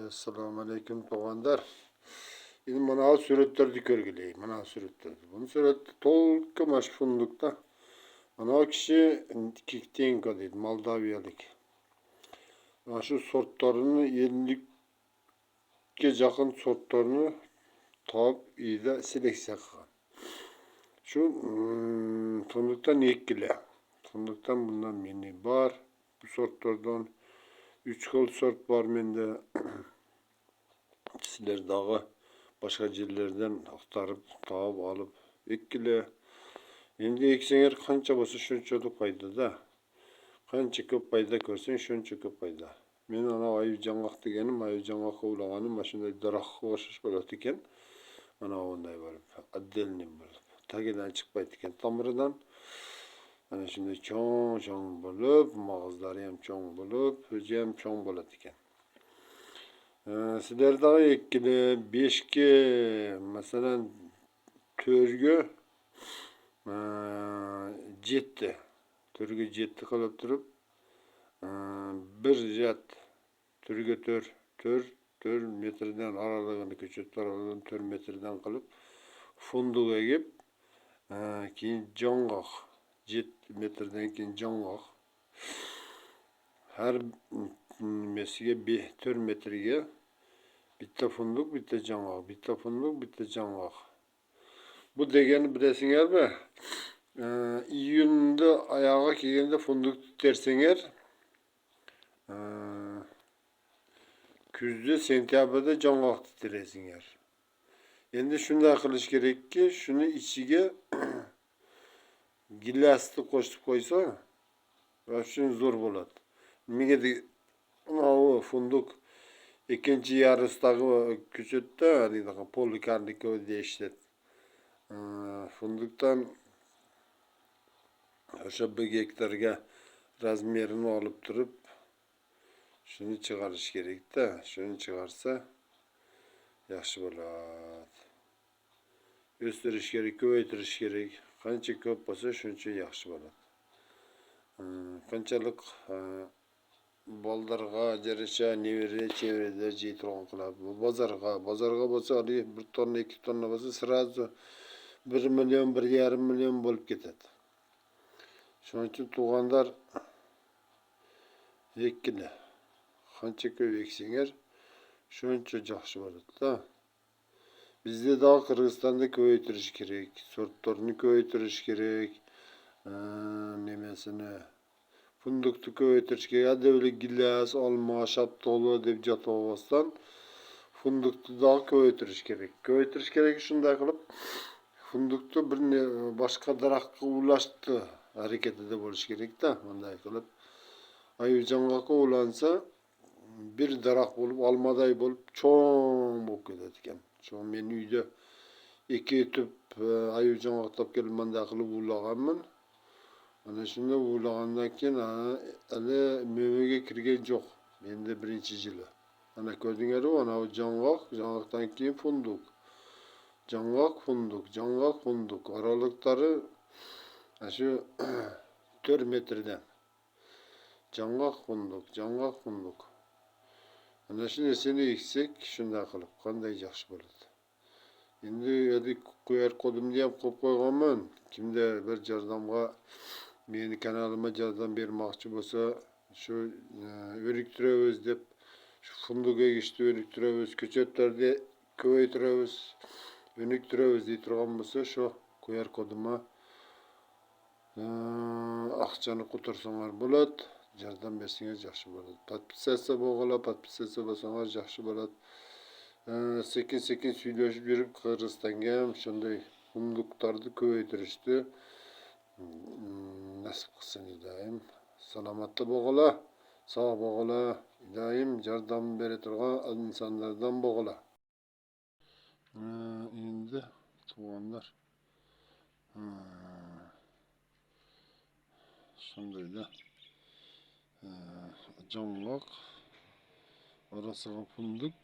Assalomu alaykum tug'anlar. Endi mana suratlarni ko'rgilay. Mana suratlarni. Bunu suratda to'lqin mash fundukda. Mana kishi Kiktenko deydi, Moldaviyalik. Mana shu sortlarini 50 ga yaqin sortlarini topib uyda seleksiya qilgan. Shu fundukdan ekkili. Fundukdan bundan meni bor. Bu sortlardan 3 xil sort bor mende. Sizler dağı başka yerlerden aktarıp, tağıp alıp ekkili. Endi eksenger qancha bo'lsa shuncha payda da. Qancha ko'p payda ko'rsang shuncha ko'p payda. Men ana ayib jangoq deganim, ayib jangoqqa ulaganim mana shunday daraxtga o'xshash bo'ladi ekan. Mana bunday bo'lib, отдельный bo'lib, tagidan chiqmaydi ekan tomiridan. Mana shunday cho'ng bo'lib, mag'izlari ham cho'ng bo'lib, o'zi ham cho'ng bo'ladi ekan. Sizlerdagi ekkili 5 ga, masalan 4 ga 7 qilib turib, bir jat 4 ga 4 metrdan aralig'ini ko'chatlar 4 metrdan qilib funduk egib, keyin jong'oq 7 metrdan keyin jong'oq har nimasiga 4 metrga bitta funduk, bitta jong'oq, bitta funduk, bitta jong'oq. Bu degani bilasizlarmi? Iyunda oyog'i kelganda funduk tersenger, kuzda sentyabrda jong'oq terasizlar. Endi shunday qilish kerakki, shuni ichiga gillasni qo'shib qo'ysa, va shun zo'r bo'ladi. Nimaga bu funduk ikkinchi yarısdagi ko'chatda deydi, polikarnikov deyishdi. Fundukdan o'sha 1 gektarga razmerini olib turib, shuni chiqarish kerak-da. Shuni chiqarsa yaxshi bo'ladi. O'stirish kerak, ko'paytirish kerak. Qancha ko'p bo'lsa, shuncha yaxshi bo'ladi. Qanchalik boldarga jarasha nevere chevrada jeytron qiladi. Bu bozorga bo'lsa, 1 tonna 2 tonna bo'lsa, sразу 1 million 1,5 million bo'lib ketadi. Shuning uchun tug'anlar ekkili. Qancha ko'p eksangiz, shuncha yaxshi bo'ladi-da. Bizda da Qirg'izistonda ko'paytirish kerak, sortlarni ko'paytirish kerak. Nimasini fundukni ko'paytirish kerak. Adabli gillas, olma, shaptoli deb jatolmasdan fundukni da ko'paytirish kerak. Ko'paytirish kerak shunday qilib, fundukni bir boshqa daraxtga ulashdi harakatida bo'lish kerak-da. Bunday qilib ayib jangoqqa ulansa, bir daraxt bo'lib, olmaday bo'lib, cho'ng bo'lib ketadi ekan. Shu men uyda 2 tüp ayib jangoq topib bunday qilib ulaganman. Ana shunda ulagandan keyin hali mevaga kirgan yo'q. Menda birinchi yili. Ana ko'rdingizmi? Ana bu jangoqdan keyin funduk. Jangoq, funduk. Oraliqlari shu 4 metrdan. Jangoq, funduk. Ana shu narsani eksak, shunday qilib, qanday yaxshi bo'ladi. Endi qo'yar qodimni ham qo'yib qo'yganman. Kimda bir yordamga meni kanalimga yordam bermoqchi bo'lsa, shu o'riktiramiz deb, shu funduk egishni o'riktiramiz, ko'chatlarni ko'paytiramiz, o'riktiramiz deb turgan bo'lsa, shu qo'yar kodimga aqchani qutursanlar bo'ladi. Yordam bersangiz yaxshi bo'ladi. Podpisatsiya bo'lsangiz yaxshi bo'ladi. Sekin suylashib yurib, Qirg'izistonga ham shunday funduklarni ko'paytirishdi. Nasib qilsin iloyim. Salomatli bo'g'ila, sog' bo'g'ila, iloyim yordam bera turgan insonlardan bo'g'ila. Endi tug'anlar. Shundayda jong'oq, orasiga funduk,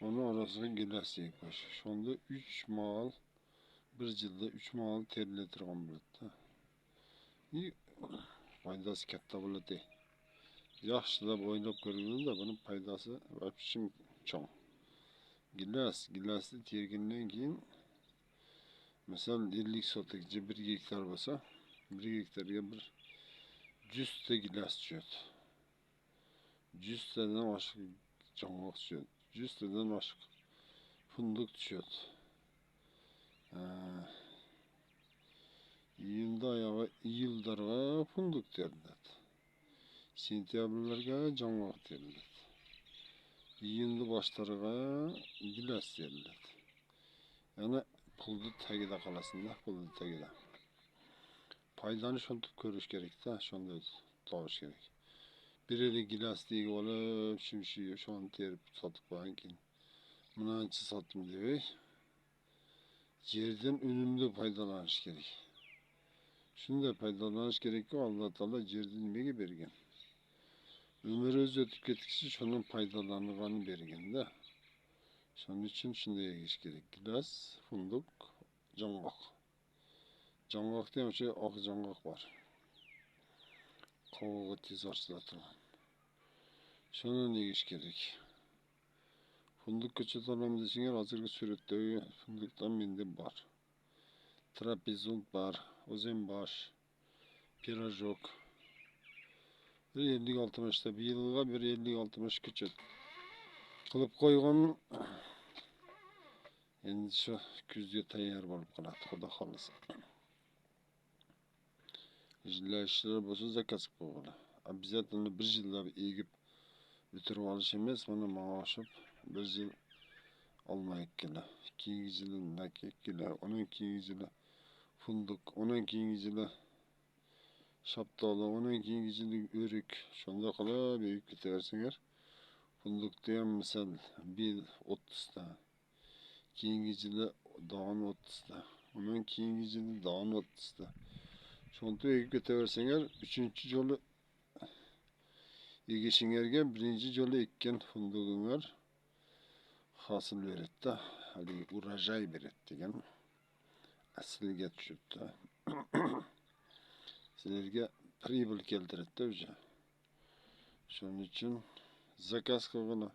onu orasiga gilas ekmiş. Shunda 3 mal, bir yilda 3 mal terletirgan bo'ladi. Foydasi katta bo'ladi. yaxshilab o'ylab ko'rganda buning foydasi вообще cho'ng. Gilasni tergandan keyin misol 50 sotik 1 gektar bo'lsa, 1 gektarga bir 100 ta gilas tushadi. 100 tadan oshiq cho'ngoq tushadi. 100 tadan oshiq fındık tushadi. Iyullarga fındık teriladi. Sentyabrlarga cho'ngoq teriladi. Iyulni boshlariga gilas teriladi. Yani pulni tagida qolasizda, pulni tagida. Foydani shunday ko'rish kerak-da, shunday topish kerak. Biri gilas deyib olib, shimshi shuni terib sotib qo'ygan keyin bunancha sotdim deb, yerdan unumli foydalanish kerak. Shunday foydalanish kerakki, Alloh taolo yerni nimaga bergan? Ömür o'z o'tib ketkichi shundan foydalanganini berganda. Shuning uchun shunday yegish kerak. Gilas, fındık, cho'ngoq. Cho'ngoqda ham o'sha oq cho'ngoq bor. Qovog'i tez ochila turgan. Shuni yegish kerak. Fındık ko'chat olaman desanglar, hozirgi suratdagi fındıkdan menda bor. Trapezund bor, o'zimbosh, pirojok. 50-60 ta bir yilga bir 50-60 ko'chat qilib qo'ygan. Endi shu kuzga tayyor bo'lib qoladi, xudo xolisa. Ishlar bo'lsa zakaz qo'yinglar. Обязательно bir yillab egib bitirib olish emas, mana ma'oshib bir yil olmay kelar. Keyingi yili nakek kelar, onun keyingi yili fındık, onun keyingi yili şaptalı, onun keyingi yili örük. Shunda qilib egib ketaversinlar. Fındıkda ham misol bil 30 ta. Keyingi yili dağın 30 ta. Onun keyingi yili dağın 30 ta. Shunda egib ketaversinlar, 3-chi yo'li egishinglarga birinchi yo'li ekkan fındıginglar hosil beradi-da, hali urajay beradi degan asliga tushibdi. Sizlarga pribul keltiradi-da o'sha. Shuning uchun zakaz qilinglar.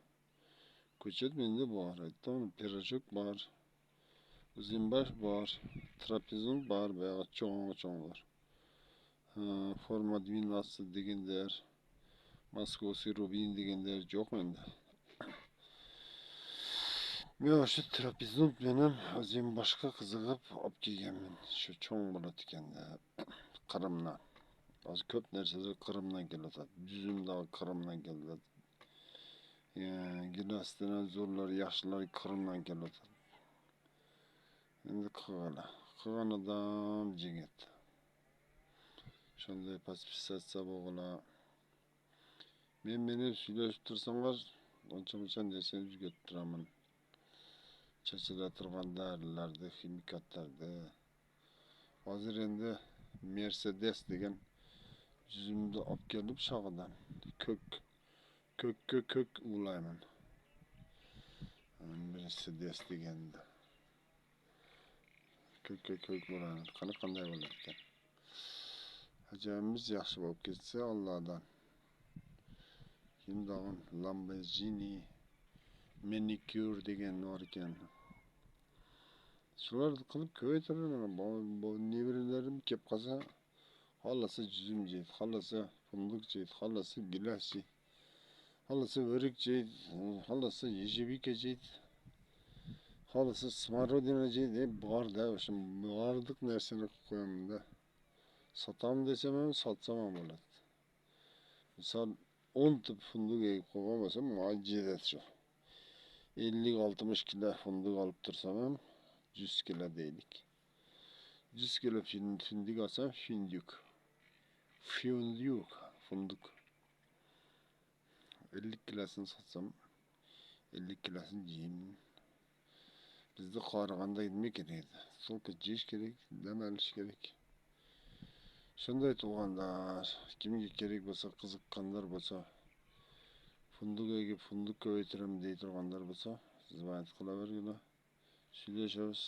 Ko'chat menda bor, aytdim, pirojok bor, o'zimbosh bor, trapezun bor, bayağı cho'ng-cho'nglar. Forma 12 deganlar, Moskvasiy Rubin deganlar yo'q menda. Men shu trapezun bilan o'zim boshqa qiziqib olib kelganman. Shu cho'ng bo'ladi ekanda. Qrimdan. Hozir ko'p narsalar Qrimdan keladi. Düzümda Qrimdan keladi. Gilasdan zo'rlar, yaxshilar Qrimdan keladi. Endi qilgan odam jigit. Shunday podpisatsiya bo'lganlar. Meni söylashib tursanlar, uncha-muncha narsa o'zgartirib turaman. Chachila turgan dorilarni, ximikatlarni. Hozir endi Mercedes degan yüzümde olib kelib shog'idan ko'k ulayman. Mercedes deganda ko'k ulayman. Qanday bo'ladi ekan? Hajamimiz yaxshi bo'lib ketsa Allohdan. Kimdag'in Lamborghini manicure degan bor ekan. Shularni qilib ko'ytiraman. Bu nevaralarım kelib qolsa, xohlasa juzum jeydi, xohlasa fındık jeydi, xohlasa gilas jeydi, xohlasa o'rik jeydi, xohlasa ежевика jeydi, xohlasa smorodina jeydi. Bor-da, o'sha barliq narsani qo'yaman-da. Sotam desam ham, sotsam ham bo'ladi. Misol 10 ta fındık egib qo'ygan bo'lsam, mo'jiza shu. 50-60 kilo fındık olib tursam ham 100 kilo deylik. 100 kilo fındık olsam, fındık. 50 kilosini satsam, 50 kilosini yeyman. Bizda Qarag'anda nima kerak? Solka jeyish kerak, dam olish kerak. Shunday tug'anlar, kimga kerak bo'lsa, qiziqqanlar bo'lsa, fındık egib, fındık ko'paytiraman dey turganlar bo'lsa, zvonit qilaveringlar. Сөйлешебіз.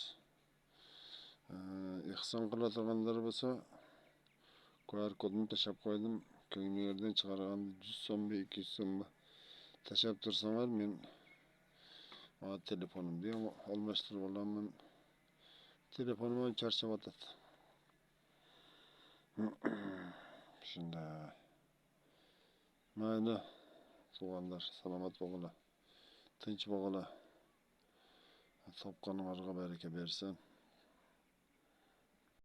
Ihson qiladiganlar bo'lsa, QR kodini tashlab qo'ydim. Könglerden çıkarganda 100 so'mmi 200 so'mmi taşap tursaňar men bana telefonum diye almaştırıp alamman. Telefonum çarşap atat. Şunda. Mayna tuğanlar salamat bolala. Tinç bolala. Sopqanyňarga bereke bersen.